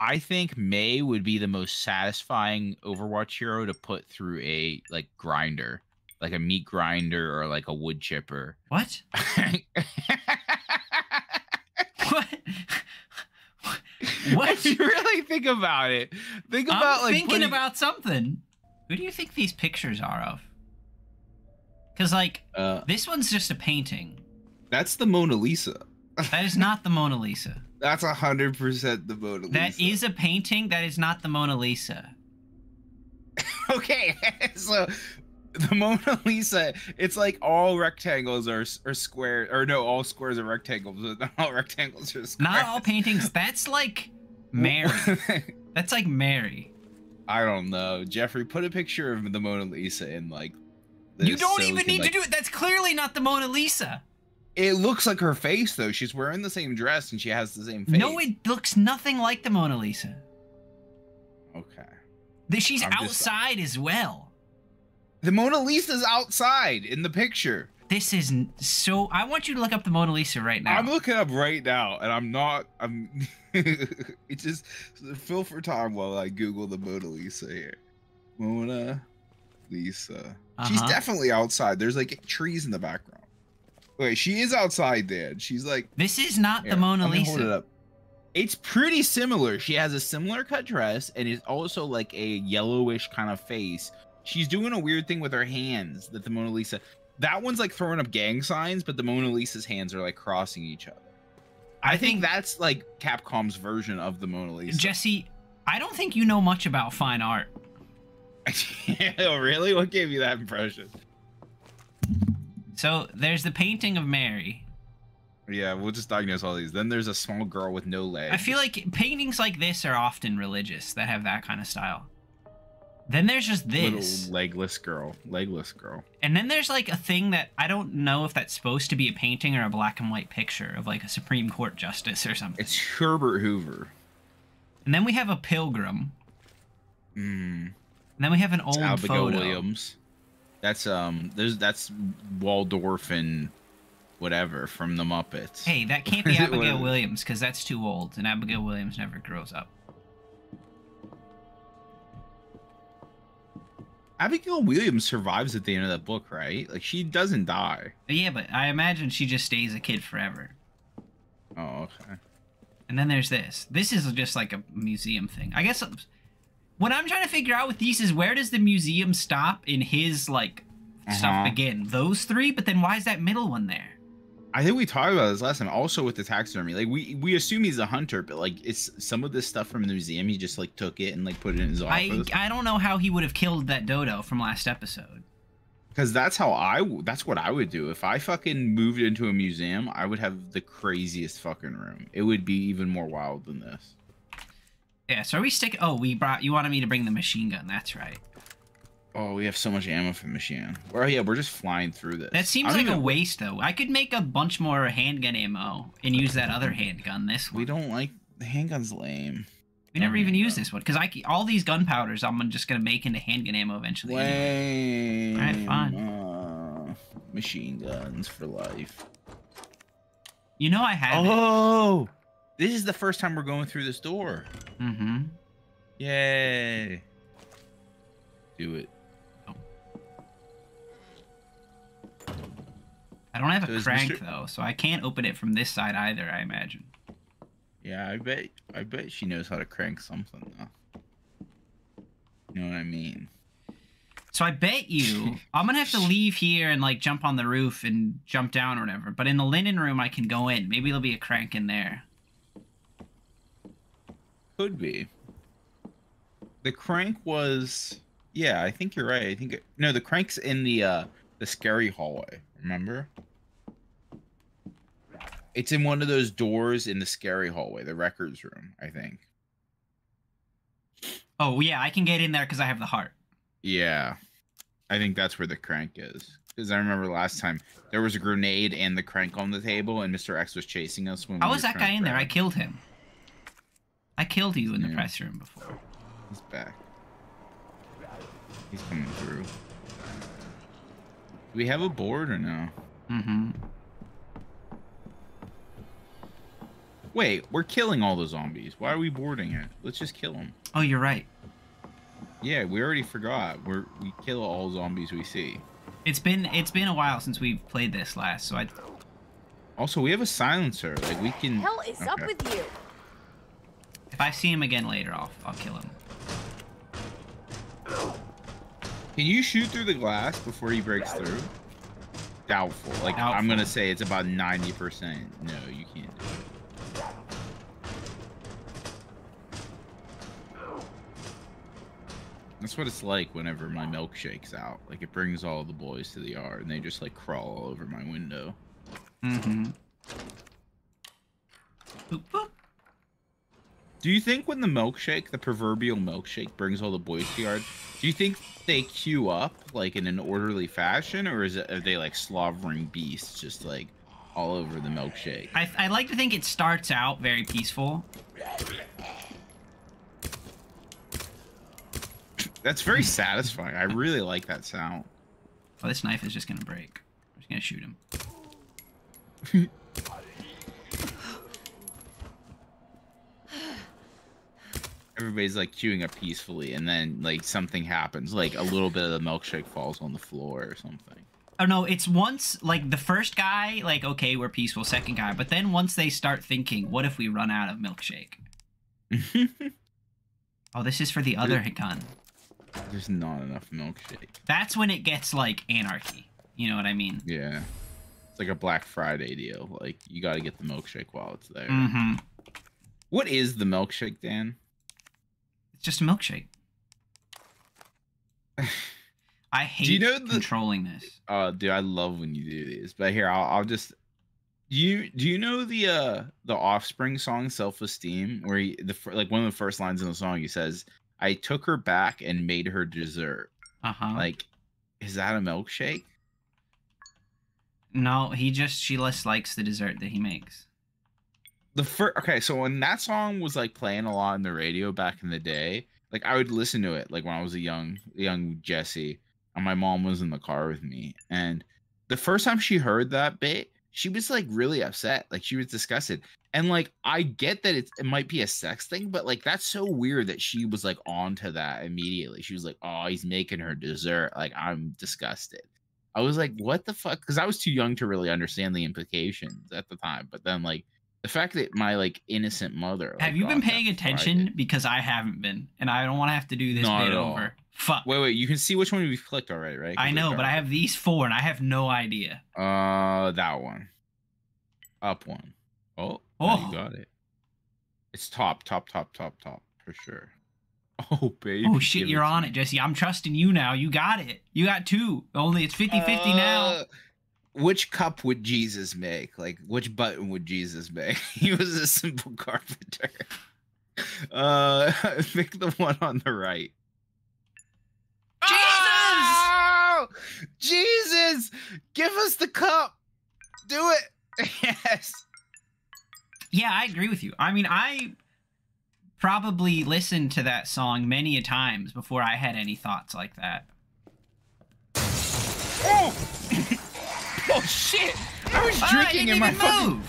I think May would be the most satisfying Overwatch hero to put through a like grinder, like a meat grinder or like a wood chipper. What? What? What? If you really think about it, think about I'm thinking about something. Who do you think these pictures are of? Because like this one's just a painting. That's the Mona Lisa. That is not the Mona Lisa. That's 100% the Mona Lisa. That is a painting. That is not the Mona Lisa. Okay, so the Mona Lisa, it's like all rectangles are square, or no, all squares are rectangles, but not all rectangles are squares. Not all paintings. That's like Mary. That's like Mary. I don't know. Jeffrey, put a picture of the Mona Lisa in like this. You don't even need to do it. That's clearly not the Mona Lisa. It looks like her face, though. She's wearing the same dress and she has the same face. No, it looks nothing like the Mona Lisa. Okay. She's outside as well. The Mona Lisa's outside in the picture. This is so... I want you to look up the Mona Lisa right now. I'm looking up right now, and I'm not... It's just... Fill for time while I Google the Mona Lisa here. Mona Lisa. She's definitely outside. There's, like, trees in the background. Wait, she is outside, Dan. She's like... This is not the Mona Lisa. Hold it up. It's pretty similar. She has a similar cut dress, and it's also, like, a yellowish kind of face. She's doing a weird thing with her hands that the Mona Lisa... That one's like throwing up gang signs, but the Mona Lisa's hands are like crossing each other. I think that's like Capcom's version of the Mona Lisa. Jesse, I don't think you know much about fine art. Oh, really? What gave you that impression? So there's the painting of Mary. Yeah, we'll just diagnose all these. Then there's a small girl with no legs. I feel like paintings like this are often religious that have that kind of style. Then there's just this. Little legless girl. And then there's like a thing that I don't know if that's supposed to be a painting or a black and white picture of like a Supreme Court justice or something. It's Herbert Hoover. And then we have a pilgrim. And then we have an old Abigail photo. Williams. That's that's Waldorf and whatever from the Muppets. Hey, that can't be Abigail Williams because that's too old, and Abigail Williams never grows up. Abigail Williams survives at the end of that book, right? Like, she doesn't die. Yeah, but I imagine she just stays a kid forever. Oh, okay. And then there's this. This is just like a museum thing. I guess what I'm trying to figure out with these is where does the museum stop in his, like, stuff begin? Those three? But then why is that middle one there? I think we talked about this last time. Also with the taxidermy, like we assume he's a hunter, but like it's some of this stuff from the museum. He just like took it and like put it in his office. I don't know how he would have killed that dodo from last episode. Because that's what I would do if I fucking moved into a museum. I would have the craziest fucking room. It would be even more wild than this. Yeah. So are we sticking? Oh, you wanted me to bring the machine gun. That's right. Oh, we have so much ammo for the machine. Well, yeah, we're just flying through this. That seems like a waste, though. I could make a bunch more handgun ammo and use that other handgun. This one. We don't like the handgun's lame. We never even used this one because all these gunpowders I'm just gonna make into handgun ammo eventually. Lame. All right, fine. Machine guns for life. You know I have. Oh, this is the first time we're going through this door. Mm-hmm. Yay! Do it. I don't have a crank though, so I can't open it from this side either, I imagine. Yeah, I bet she knows how to crank something though. You know what I mean? So I bet you I'm gonna have to leave here and like jump on the roof and jump down or whatever. But in the linen room I can go in. Maybe there'll be a crank in there. Could be. The crank was, yeah, I think you're right. I think no, the crank's in the scary hallway. Remember? It's in one of those doors in the scary hallway, the records room, I think. Oh, yeah, I can get in there because I have the heart. Yeah. I think that's where the crank is. Because I remember last time, there was a grenade and the crank on the table, and Mr. X was chasing us. When How was that guy in there? I killed him. I killed you in the press room before. He's back. He's coming through. Do we have a board or no? Mm-hmm. Wait, we're killing all the zombies. Why are we boarding it? Let's just kill them. Oh, you're right. Yeah, we already forgot. We kill all zombies we see. It's been a while since we've played this last, so I. Also, we have a silencer. Like we can. Hell is up with you. If I see him again later, I'll kill him. Can you shoot through the glass before he breaks through? Doubtful. Like Doubtful. I'm gonna say it's about 90%. No, you can't do it. That's what it's like whenever my milkshake's out. Like it brings all the boys to the yard and they just like crawl all over my window. Mm-hmm. Boop, boop. Do you think when the milkshake, the proverbial milkshake, brings all the boys to the yard, do you think they queue up like in an orderly fashion, or are they like slobbering beasts just like all over the milkshake? I like to think it starts out very peaceful. That's very satisfying. I really like that sound. Oh, this knife is just gonna break. I'm just gonna shoot him. Everybody's like queuing up peacefully, and then like something happens, like a little bit of the milkshake falls on the floor or something. Oh no, it's once like the first guy, like okay, we're peaceful. Second guy, but then once they start thinking, what if we run out of milkshake? Oh, this is for the other gun. There's not enough milkshake. That's when it gets like anarchy. You know what I mean? Yeah, it's like a Black Friday deal. Like you got to get the milkshake while it's there. Mm-hmm. What is the milkshake, Dan? It's just a milkshake. I hate controlling this. Oh, dude, I love when you do these. But here, I'll just. Do you know the Offspring song "Self-Esteem," where like one of the first lines in the song, he says, "I took her back and made her dessert." Like, is that a milkshake? No, she just likes the dessert that he makes. Okay, so when that song was like playing a lot on the radio back in the day, like I would listen to it like when I was a young Jesse, and my mom was in the car with me, and the first time she heard that bit, she was like really upset, like she was disgusted. And like I get that it might be a sex thing, but like that's so weird that she was like onto that immediately. She was like, "Oh, he's making her dessert." Like I'm disgusted. I was like, "What the fuck?" Because I was too young to really understand the implications at the time. But then like the fact that my like innocent mother. Have you been paying attention? Because I haven't been, and I don't want to have to do this bit over. Fuck. Wait, you can see which one we've clicked already, right? I know, but I have these 4, and I have no idea. That one. Up one. Oh, you got it. It's top for sure. Oh, baby. Oh, shit, you're on it, Jesse. I'm trusting you now. You got it. You got 2. Only it's 50-50 now. Which cup would Jesus make? Like, which button would Jesus make? He was a simple carpenter. Pick the one on the right. Jesus! Oh! Jesus! Give us the cup! Do it! Yes! Yeah, I agree with you. I mean, I probably listened to that song many a times before I had any thoughts like that. Oh! Oh shit! I was drinking in my fucking...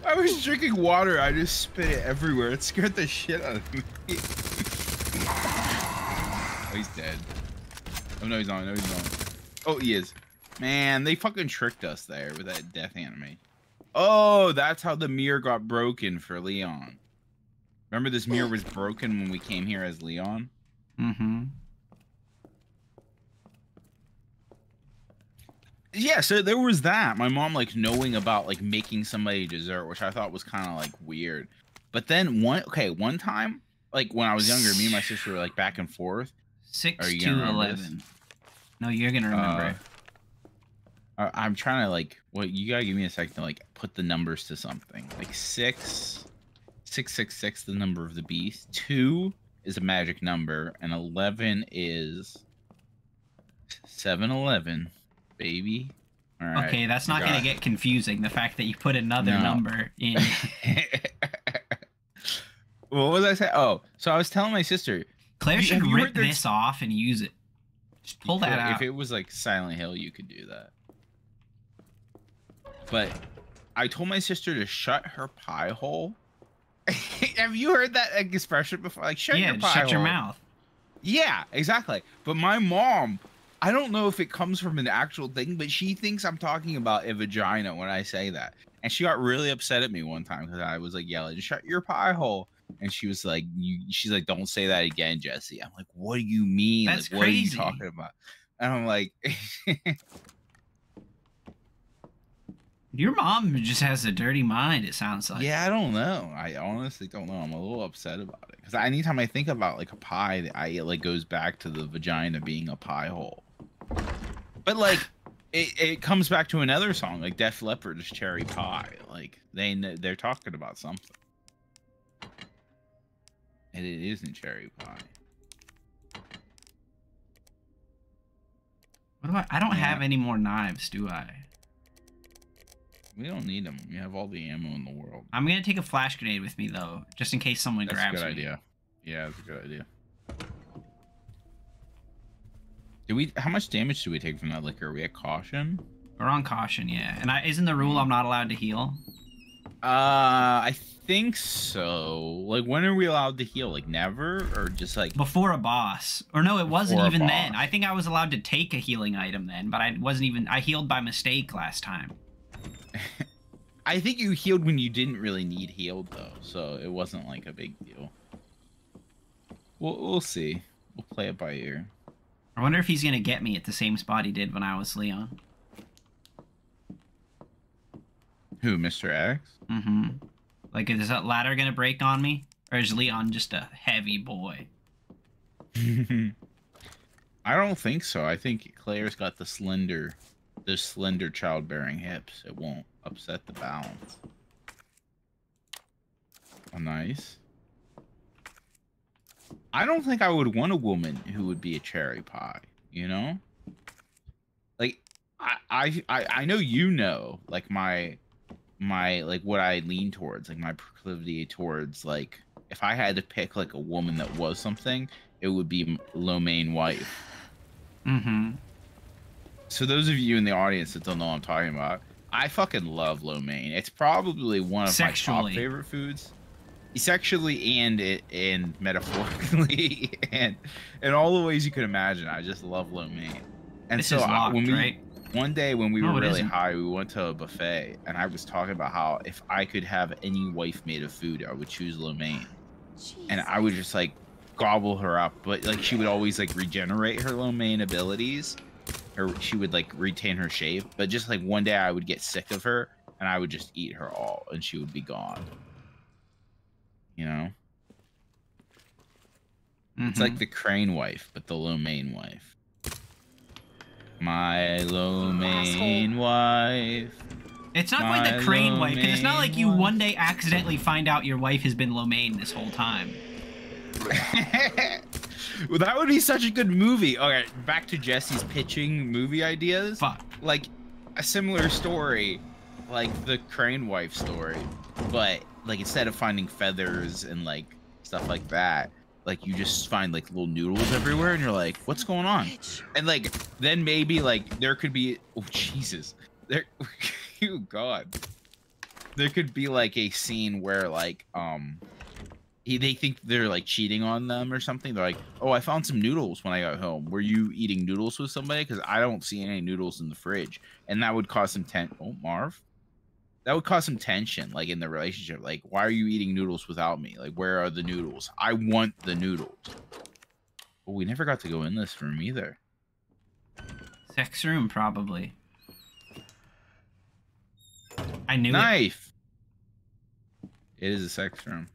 I was drinking water. I just spit it everywhere. It scared the shit out of me. Oh, he's dead. Oh no, he's on. No, he's on. Oh, he is. Man, they fucking tricked us there with that death anime. Oh, that's how the mirror got broken for Leon. Remember this mirror was broken when we came here as Leon? Mm-hmm. Yeah, so there was that. My mom like knowing about like making somebody dessert, which I thought was kind of like weird. But then one time, like when I was younger, me and my sister were like back and forth. 6 to 11. No, you're gonna remember it. I'm trying to like. Well, you gotta give me a second to like put the numbers to something. Like 666, the number of the beast. 2 is a magic number, and 11 is 7-11. Baby. All right. Okay, that's not gonna get confusing. The fact that you put another number in. What was I saying? Oh, so I was telling my sister. Claire should rip this off and use it. Just pull that out. If it was like Silent Hill, you could do that. But I told my sister to shut her pie hole. Have you heard that expression before? Like, shut your pie hole. Shut your mouth. Yeah, exactly. But my mom, I don't know if it comes from an actual thing, but she thinks I'm talking about a vagina when I say that. And she got really upset at me one time because I was like yelling, shut your pie hole. And she was like, she's like, don't say that again, Jesse. I'm like, what do you mean? That's like, crazy. What are you talking about? And I'm like... Your mom just has a dirty mind, it sounds like. Yeah, I don't know. I honestly don't know. I'm a little upset about it. Because anytime I think about, like, a pie, it, like, goes back to the vagina being a pie hole. But, like, it comes back to another song, like Def Leppard's Cherry Pie. Like, they're talking about something. And it isn't cherry pie. What do I don't have any more knives, do I? We don't need them. We have all the ammo in the world. I'm gonna take a flash grenade with me though, just in case someone grabs me. That's a good idea. Yeah, that's a good idea. How much damage do we take from that liquor? Are we at caution? We're on caution, yeah. And isn't the rule I'm not allowed to heal? I think so. Like, when are we allowed to heal? Like, never? Or just like... Before a boss. Or no, it wasn't even then. I think I was allowed to take a healing item then, but I wasn't even... I healed by mistake last time. I think you healed when you didn't really need healed, though. So it wasn't, like, a big deal. We'll see. We'll play it by ear. I wonder if he's going to get me at the same spot he did when I was Leon. Who, Mr. X? Mm-hmm. Like, is that ladder going to break on me? Or is Leon just a heavy boy? I don't think so. I think Claire's got the slender childbearing hips. It won't upset the balance. Oh, nice. I don't think I would want a woman who would be a cherry pie, you know? Like, I know you know, like, my like, what I lean towards, like, my proclivity towards, like, if I had to pick, like, a woman that was something, it would be lo mein wife. Mm-hmm. So those of you in the audience that don't know what I'm talking about, I fucking love lo mein. It's probably one of my top favorite foods. Sexually and metaphorically and in all the ways you could imagine. I just love lo mein. And this so is locked, right? One day when we were really high, we went to a buffet and I was talking about how if I could have any wife made of food, I would choose lo mein. And I would just like gobble her up, but like she would always like regenerate her lo mein abilities, or she would like retain her shape. But just like one day I would get sick of her and I would just eat her all and she would be gone. You know? Mm-hmm. It's like the Crane wife, but the lo mein wife. My lo mein wife. It's not quite the Crane wife, because it's not like you one day accidentally find out your wife has been lo mein this whole time. Well, that would be such a good movie. Okay, back to Jesse's pitching movie ideas. Fuck. Like, a similar story, like the Crane wife story, but like instead of finding feathers and like stuff like that, like you just find like little noodles everywhere and you're like, what's going on? And like then maybe like there could be, oh Jesus, there oh god, there could be like a scene where like they think they're like cheating on them or something. They're like, oh, I found some noodles when I got home. Were you eating noodles with somebody? Because I don't see any noodles in the fridge. And that would cause some Marv, that would cause some tension, like in the relationship. Like, why are you eating noodles without me? Like, where are the noodles? I want the noodles. But we never got to go in this room either. Sex room, probably. I knew Knife. It is a sex room.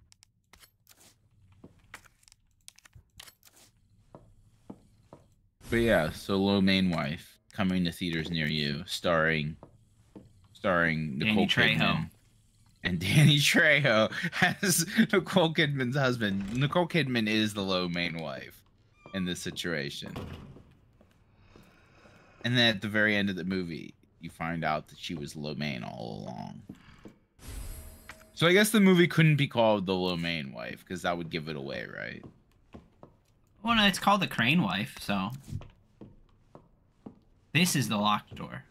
But yeah, so Lo Mein Wife coming to theaters near you, starring Nicole Kidman and Danny Trejo as Nicole Kidman's husband. Nicole Kidman is the Lo Mein wife in this situation. And then at the very end of the movie, you find out that she was Lo Mein all along. So I guess the movie couldn't be called The Lo Mein Wife because that would give it away, right? Well, no, it's called The Crane Wife, so... This is the locked door.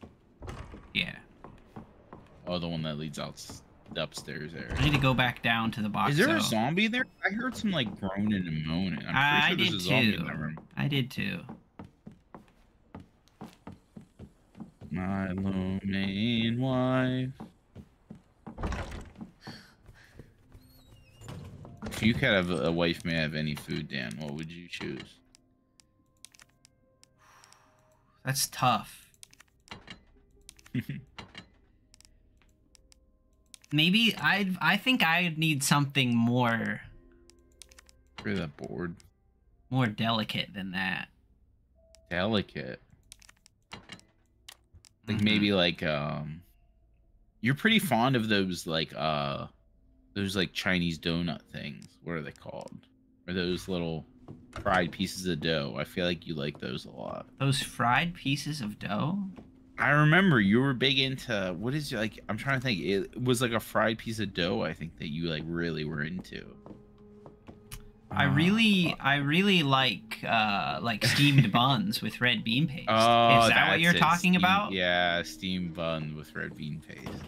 Yeah. Oh, the one that leads out the upstairs area. I need to go back down to the box. Is there a zombie there? I heard some like groaning and moaning. I'm pretty sure there's a zombie in that room. I did too. My low main wife. If you could have a wife may have any food, Dan, what would you choose? That's tough. Maybe I think I'd need something more. For that board. More delicate than that. Delicate. Like maybe like you're pretty fond of those like Chinese donut things. What are they called? Or those little fried pieces of dough. I feel like you like those a lot. Those fried pieces of dough? I remember you were big into what is like I'm trying to think. It was like a fried piece of dough, I think, that you like really were into. I really like steamed buns with red bean paste. Oh, is that what you're talking about? Yeah, steamed bun with red bean paste.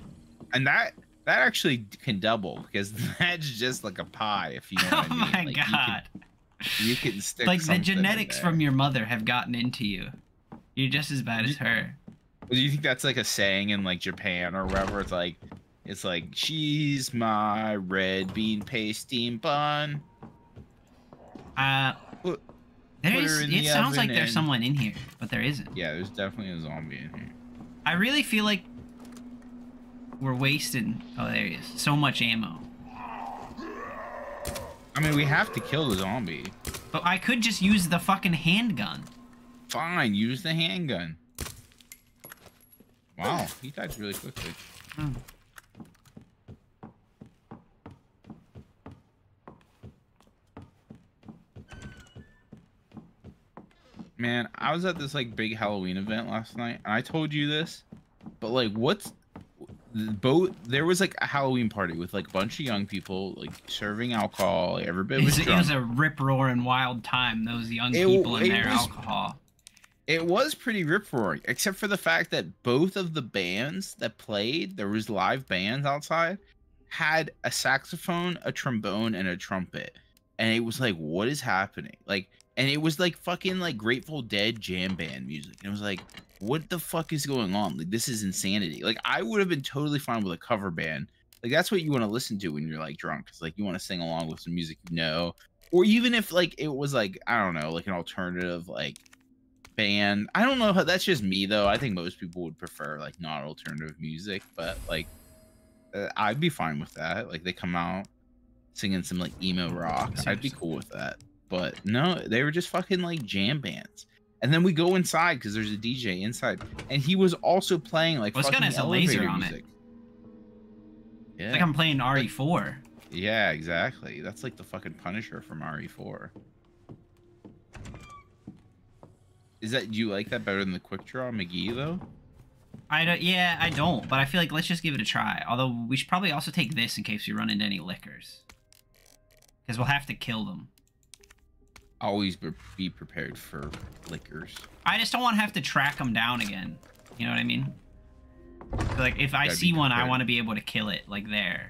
And that actually can double because that's just like a pie, if you know what I mean. Oh my like, god. You can stick like the genetics in from your mother have gotten into you. You're just as bad as her. Do you think that's like a saying in like Japan or wherever? It's like she's my red bean paste steamed bun. It sounds like there's someone in here, but there isn't. Yeah, there's definitely a zombie in here. I really feel like we're wasting. Oh, there he is. So much ammo. I mean, we have to kill the zombie. But I could just use the fucking handgun. Fine, use the handgun. Wow, he died really quickly. Oh. Man, I was at this like big Halloween event last night, and I told you this, but like, there was like a Halloween party with like a bunch of young people like serving alcohol. Like, everybody was drunk. It was a rip-roaring wild time. Those young people and their alcohol. It was pretty rip-roaring, except for the fact that both of the bands that played, there was live bands outside, had a saxophone, a trombone, and a trumpet, and it was like, what is happening? Like. And it was like fucking like Grateful Dead jam band music. And it was like, what the fuck is going on? Like, this is insanity. Like, I would have been totally fine with a cover band. Like, that's what you want to listen to when you're like drunk. It's like you want to sing along with some music you know. Or even if like it was like, I don't know, like an alternative like band. I don't know how that's just me though. I think most people would prefer like not alternative music, but like I'd be fine with that. Like they come out singing some like emo rock. I'd be cool with that. But no, they were just fucking like jam bands. And then we go inside because there's a DJ inside, and he was also playing like fucking gun has a laser on music. Yeah, it's like I'm playing RE4. Yeah, exactly. That's like the fucking Punisher from RE4. Is that you like that better than the quick draw McGee though? Yeah, I don't. But I feel like let's just give it a try. Although we should probably also take this in case we run into any lickers, because we'll have to kill them. Always be prepared for lickers. I just don't want to have to track them down again. You know what I mean? So, like, if I see one, I want to be able to kill it, like, there.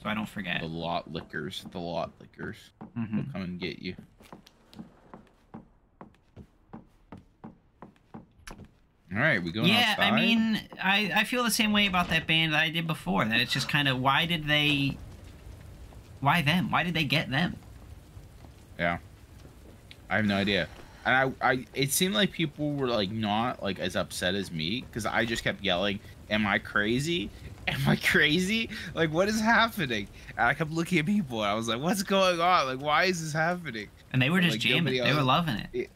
So I don't forget. The lot lickers. The lot lickers. Mm-hmm. Will come and get you. Alright, we going outside? I mean, I feel the same way about that band that I did before. That it's just kind of, why them? Why did they get them? Yeah. I have no idea. And it seemed like people were like not like as upset as me because I just kept yelling, am I crazy? Am I crazy? Like, what is happening? And I kept looking at people and I was like, what's going on? Like, why is this happening? And they were just jamming. They were loving it.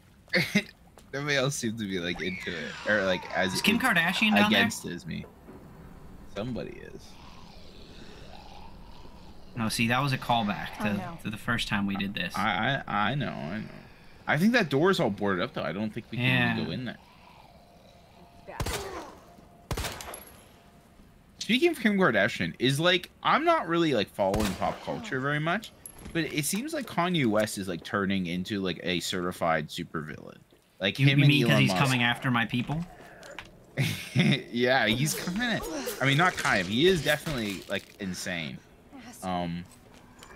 Nobody else seemed to be like into it. Or like as is Kim Kardashian down against there? As me. Somebody is. No, see, that was a callback to the first time we did this. I know. I think that door is all boarded up, though. I don't think we can even go in there. Speaking of Kim Kardashian, is like, I'm not really like following pop culture very much, but it seems like Kanye West is like turning into like a certified supervillain. Like you him mean and because Elon he's Musk. coming after my people? Yeah, he's kind of. I mean, not kind of. He is definitely like insane. And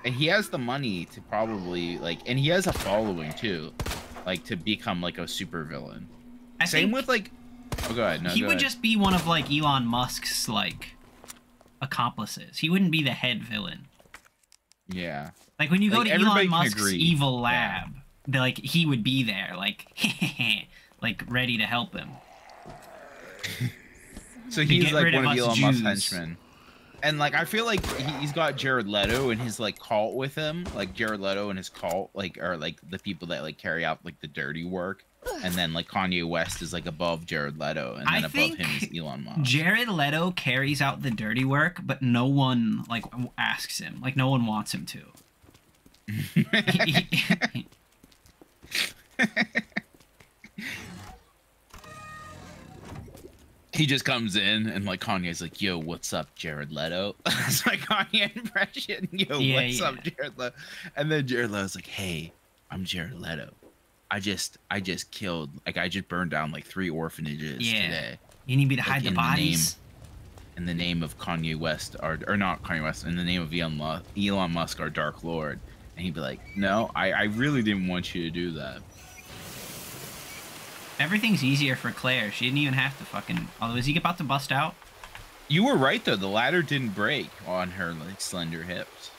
he has the money to probably like, and he has a following too, like to become like a super villain. Same with like, oh go ahead. No, he go would ahead. just be one of like Elon Musk's like accomplices. He wouldn't be the head villain. Yeah. Like when you go Like, to everybody Elon can Musk's agree. evil lab, like he would be there, like like ready to help him. So he's get like rid one of of us Elon Jews. Musk's henchmen. And like I feel like he's got Jared Leto and his like cult with him, like Jared Leto and his cult, like are like the people that like carry out like the dirty work, and then like Kanye West is like above Jared Leto, and then above him is Elon Musk. Jared Leto carries out the dirty work, but no one like asks him, like no one wants him to. He just comes in and like Kanye's like, "Yo, what's up, Jared Leto?" That's my Kanye impression. Yo, what's up, Jared Leto? And then Jared Leto's like, "Hey, I'm Jared Leto. I just killed, like I just burned down like 3 orphanages today. You need me to hide the bodies." In the name of Kanye West, or not Kanye West, in the name of Elon Musk, our Dark Lord. And he'd be like, "No, I really didn't want you to do that." Everything's easier for Claire. She didn't even have to fucking... Although, is he about to bust out? You were right, though. The ladder didn't break on her like slender hips.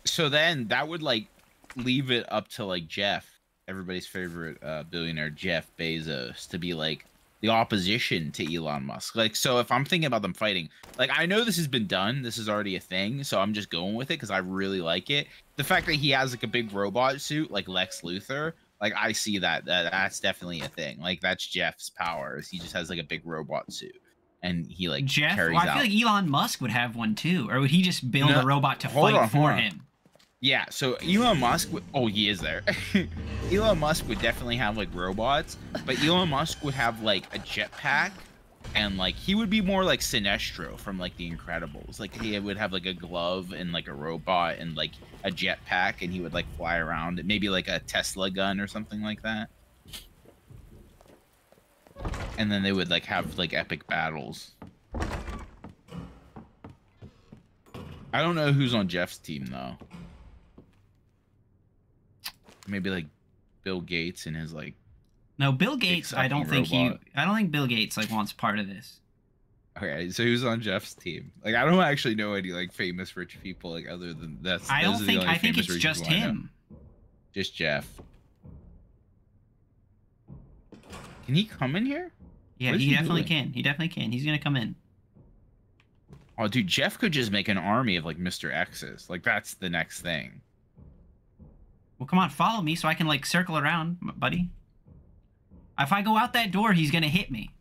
So then that would like leave it up to like Jeff, everybody's favorite billionaire, Jeff Bezos, to be like the opposition to Elon Musk. Like, so if I'm thinking about them fighting, like I know this has been done, this is already a thing, so I'm just going with it because I really like it. The fact that he has like a big robot suit like Lex Luthor, like I see that's definitely a thing. Like that's Jeff's powers. He just has like a big robot suit, and he like carries out. I feel like Elon Musk would have one too, or would he just build a robot to fight for him? Yeah, so Elon Musk would, oh, he is there. Elon Musk would definitely have like robots, but Elon Musk would have like a jetpack, and like he would be more like Sinestro from like The Incredibles. Like he would have like a glove and like a robot and like a jetpack, and he would like fly around, maybe like a Tesla gun or something like that. And then they would like have like epic battles. I don't know who's on Jeff's team though. Maybe like Bill Gates and his like. No, Bill Gates. I don't think Bill Gates like wants part of this. Okay, so who's on Jeff's team? Like, I don't actually know any like famous rich people like other than that. I think it's just him. Just Jeff. Can he come in here? Yeah, he definitely can. He definitely can. He's gonna come in. Oh, dude, Jeff could just make an army of like Mr. X's. Like that's the next thing. Well, come on, follow me so I can, like, circle around, buddy. If I go out that door, he's gonna hit me.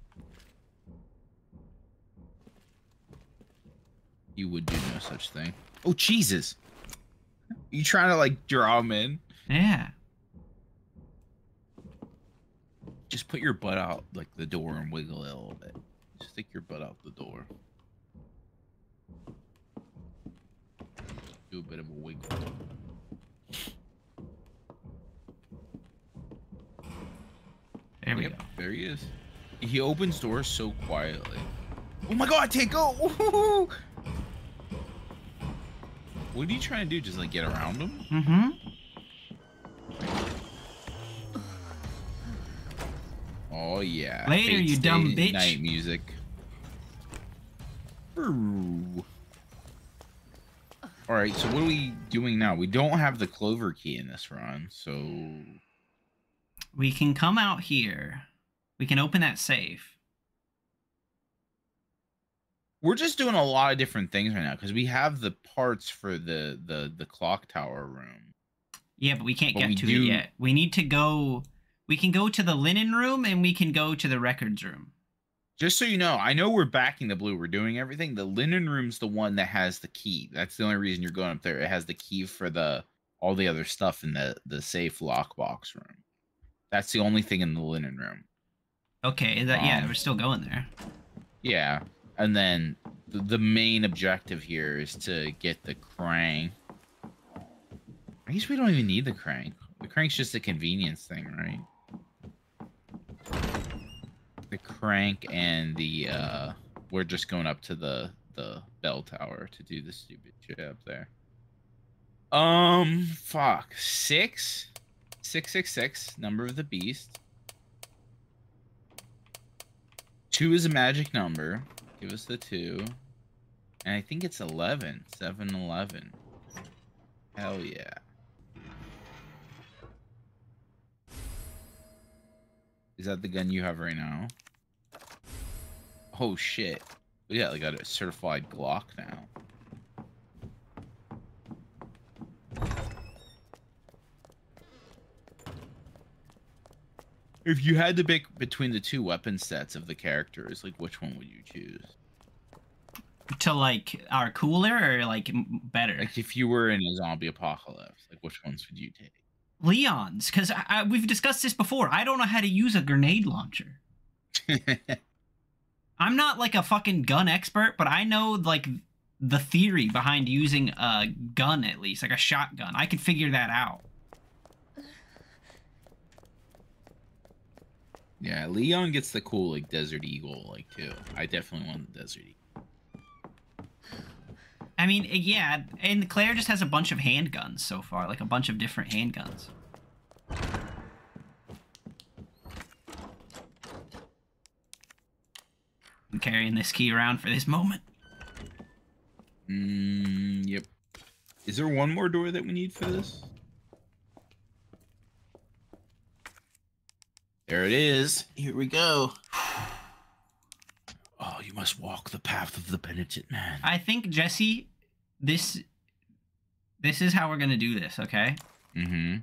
You would do no such thing. Oh, Jesus. You trying to, like, draw him in? Yeah. Just put your butt out, like, the door and wiggle it a little bit. Just stick your butt out the door. Do a bit of a wiggle. There we go. There he is. He opens doors so quietly. Oh my god, Tanko! Woo-hoo-hoo! What are you trying to do? Just like get around him? Mm-hmm. Oh yeah. Later, you dumb bitch. Night music. All right, so what are we doing now? We don't have the clover key in this run, so we can come out here. We can open that safe. We're just doing a lot of different things right now because we have the parts for the clock tower room. Yeah, but we can't get to it yet. We need to go. We can go to the linen room and we can go to the records room. Just so you know, I know we're backing the blue. We're doing everything. The linen room's the one that has the key. That's the only reason you're going up there. It has the key for all the other stuff in the safe lockbox room. That's the only thing in the linen room. Okay, yeah, we're still going there. Yeah, and then the main objective here is to get the Krang. I guess we don't even need the crank. The crank's just a convenience thing, right? The crank and the we're just going up to the bell tower to do the stupid shit up there. Fuck. 666, number of the beast. 2 is a magic number. Give us the 2. And I think it's 11. 711. Hell yeah. Is that the gun you have right now? Oh shit. We got like a certified Glock now. If you had to pick between the 2 weapon sets of the characters, like which one would you choose? To like are cooler or like better? Like if you were in a zombie apocalypse, like which ones would you take? Leon's, because we've discussed this before. I don't know how to use a grenade launcher. I'm not like a fucking gun expert, but I know like the theory behind using a gun, at least like a shotgun. I could figure that out. Yeah, Leon gets the cool like Desert Eagle like too. I definitely want the Desert Eagle. I mean, yeah, and Claire just has a bunch of handguns so far, like a bunch of different handguns. I'm carrying this key around for this moment. Yep. Is there one more door that we need for this? There it is. Here we go. Oh, you must walk the path of the penitent man. I think, Jesse, this is how we're going to do this, okay? Mm-hmm.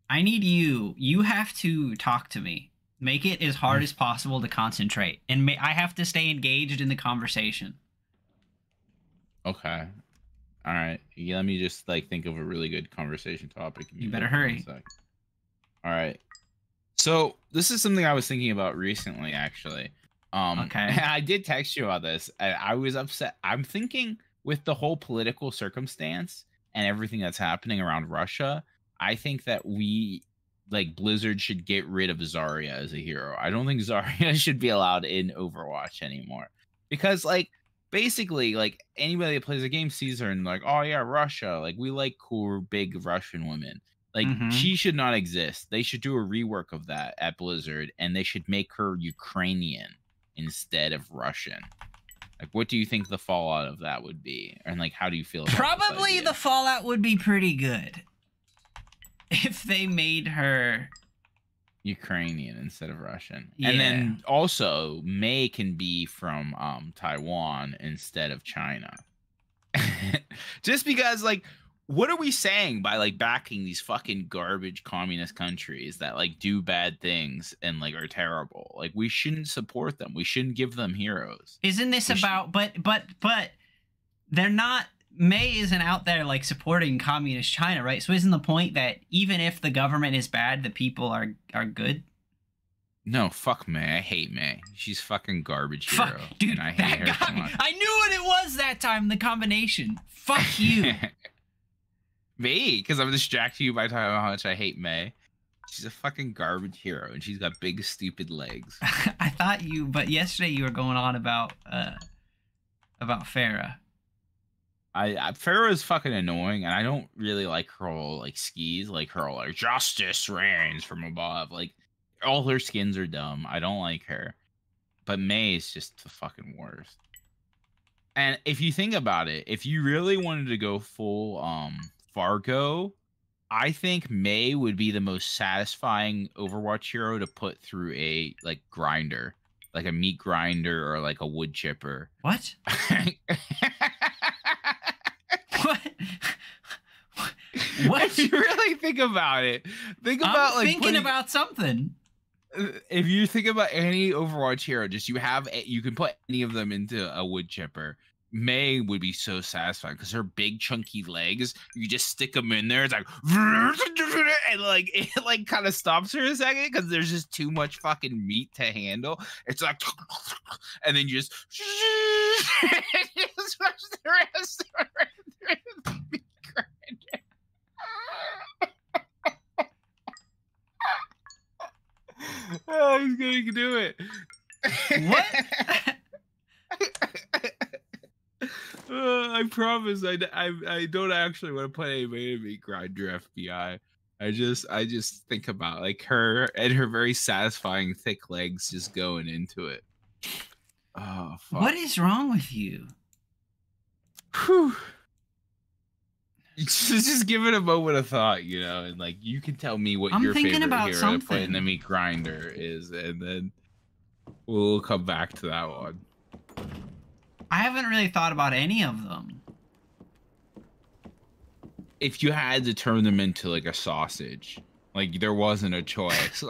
I need you. You have to talk to me. Make it as hard as possible to concentrate. And I have to stay engaged in the conversation. Okay. All right. Yeah, let me just like think of a really good conversation topic. You better hurry. All right. So this is something I was thinking about recently, actually. Okay. I did text you about this. I was upset. I'm thinking with the whole political circumstance and everything that's happening around Russia, I think that Blizzard should get rid of Zarya as a hero. I don't think Zarya should be allowed in Overwatch anymore. Because basically anybody that plays the game sees her and like, oh yeah, Russia. Like we like cool big Russian women. Like she should not exist. They should do a rework of that at Blizzard and they should make her Ukrainian instead of Russian. Like, what do you think the fallout of that would be? And like, how do you feel about Probably the fallout would be pretty good if they made her Ukrainian instead of Russian. Yeah. And then also Mei can be from Taiwan instead of China. Just because what are we saying by backing these fucking garbage communist countries that do bad things and are terrible? We shouldn't support them. We shouldn't give them heroes. Isn't this about but they're not Mei isn't out there supporting communist China, right? So isn't the point that even if the government is bad, the people are good? No, fuck Mei. I hate Mei. She's fucking garbage hero. Dude, and I hate her so much. I knew what it was that time, the combination. Fuck you. Me, because I'm distracting you by talking about how much I hate Mei. She's a fucking garbage hero, and she's got big, stupid legs. I thought but yesterday you were going on about Farah. Farah is fucking annoying, and I don't really like her whole skis, her whole justice reigns from above. All her skins are dumb. I don't like her, but Mei is just the fucking worst. And if you think about it, if you really wanted to go full Fargo, I think Mei would be the most satisfying Overwatch hero to put through a grinder, a meat grinder or a wood chipper. What? What? If you really think about it, I'm thinking about something. If you think about any Overwatch hero, you can put any of them into a wood chipper. Mei would be so satisfying because her big chunky legs, you just stick them in there. It's and it kind of stops for a second because there's just too much fucking meat to handle. It's and then you just watch the rest of the meat grinder. Oh, he's going to do it. What? I promise I don't actually want to put anybody to be grinder FBI. I just think about like her and her very satisfying thick legs just going into it. Oh fuck. What is wrong with you? Whew. Just give it a moment of thought, you know, and like you can tell me what your favorite hero to put in the meat grinder is, and then we'll come back to that one. I haven't really thought about any of them. If you had to turn them into like a sausage, like there wasn't a choice.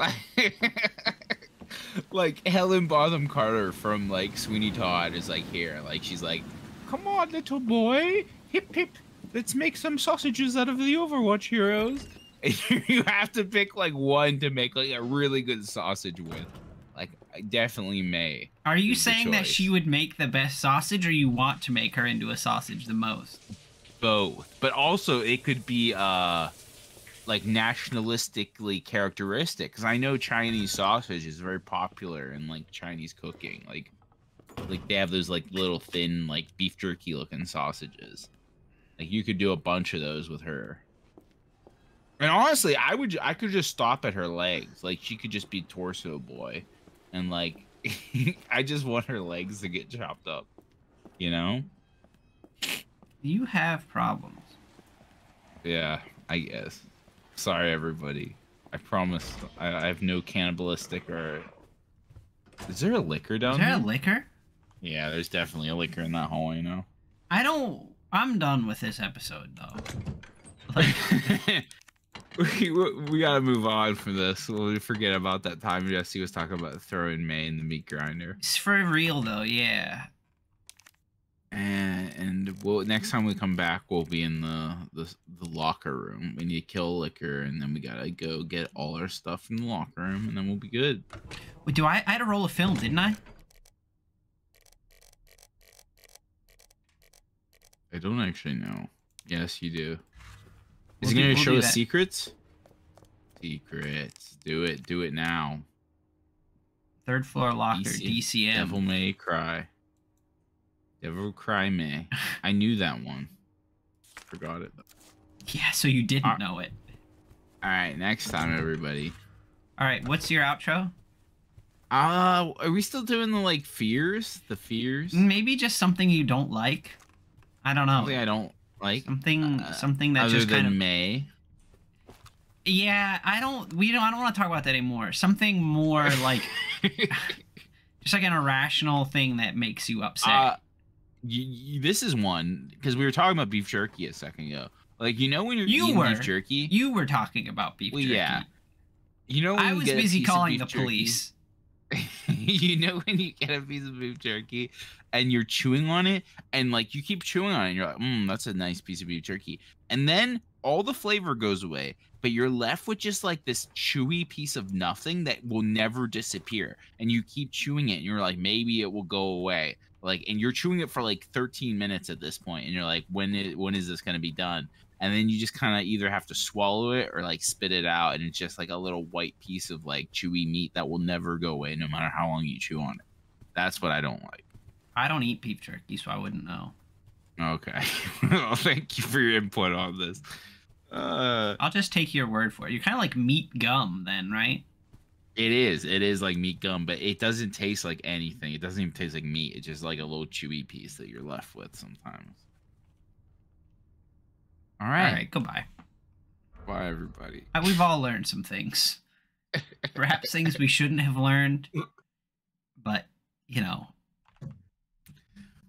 Like Helen Bonham Carter from like Sweeney Todd is like here, like she's like, "Come on, little boy, hip hip, let's make some sausages out of the Overwatch heroes." And you have to pick like one to make like a really good sausage with. Like I definitely May. Are you saying that she would make the best sausage, or you want to make her into a sausage the most? Both, but also it could be like nationalistically characteristic, because I know Chinese sausage is very popular in like Chinese cooking. Like they have those like little thin like beef jerky looking sausages. Like you could do a bunch of those with her. And honestly, I could just stop at her legs. Like she could just be torso boy, and like I just want her legs to get chopped up. You know? You have problems. Yeah, I guess. Sorry, everybody. I promise I have no cannibalistic or... Is there a liquor down there? Is there a liquor? Yeah, there's definitely a liquor in that hole, you know? I'm done with this episode, though. Like... we gotta move on from this. We'll forget about that time Jesse was talking about throwing May in the meat grinder. It's for real, though, yeah. And we'll, next time we come back, we'll be in the locker room. We need to kill liquor, and then we gotta go get all our stuff in the locker room, and then we'll be good. Wait, I had to roll a film, didn't I? I don't actually know. Yes, you do. Is he gonna show us secrets? Secrets. Do it. Do it now. Third floor locker, DCM. Devil May Cry. Devil Cry May. I knew that one. Forgot it. Yeah, so you didn't know it. All right, next time, everybody. All right, what's your outro? Are we still doing the like fears? The fears? Maybe just something you don't like. I don't know. Something I don't like. Something that just kind of May. Yeah, I don't want to talk about that anymore. Something more like just like an irrational thing that makes you upset. This is one, because we were talking about beef jerky a second ago. Like, you know when you're eating beef jerky? You were talking about beef jerky. Yeah. You know when I was busy calling the police. You know when you get a piece of beef jerky and you're chewing on it, and like you keep chewing on it and you're like, that's a nice piece of beef jerky. And then all the flavor goes away, but you're left with just like this chewy piece of nothing that will never disappear. And you keep chewing it and you're like, maybe it will go away. Like, and you're chewing it for like 13 minutes at this point, and you're like, when is this going to be done? And then you just kind of either have to swallow it or like spit it out, and it's just like a little white piece of like chewy meat that will never go away no matter how long you chew on it. That's what I don't like. I don't eat beef jerky, so I wouldn't know. Okay. Well, thank you for your input on this. I'll just take your word for it. You're kind of like meat gum then, right? It is like meat gum, but it doesn't taste like anything. It doesn't even taste like meat. It's just like a little chewy piece that you're left with sometimes. All right, goodbye. Bye, everybody. We've all learned some things. Perhaps things we shouldn't have learned, but you know,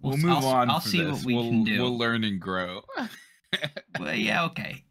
we'll move on. I'll see what we can do. We'll learn and grow. Well, yeah, okay.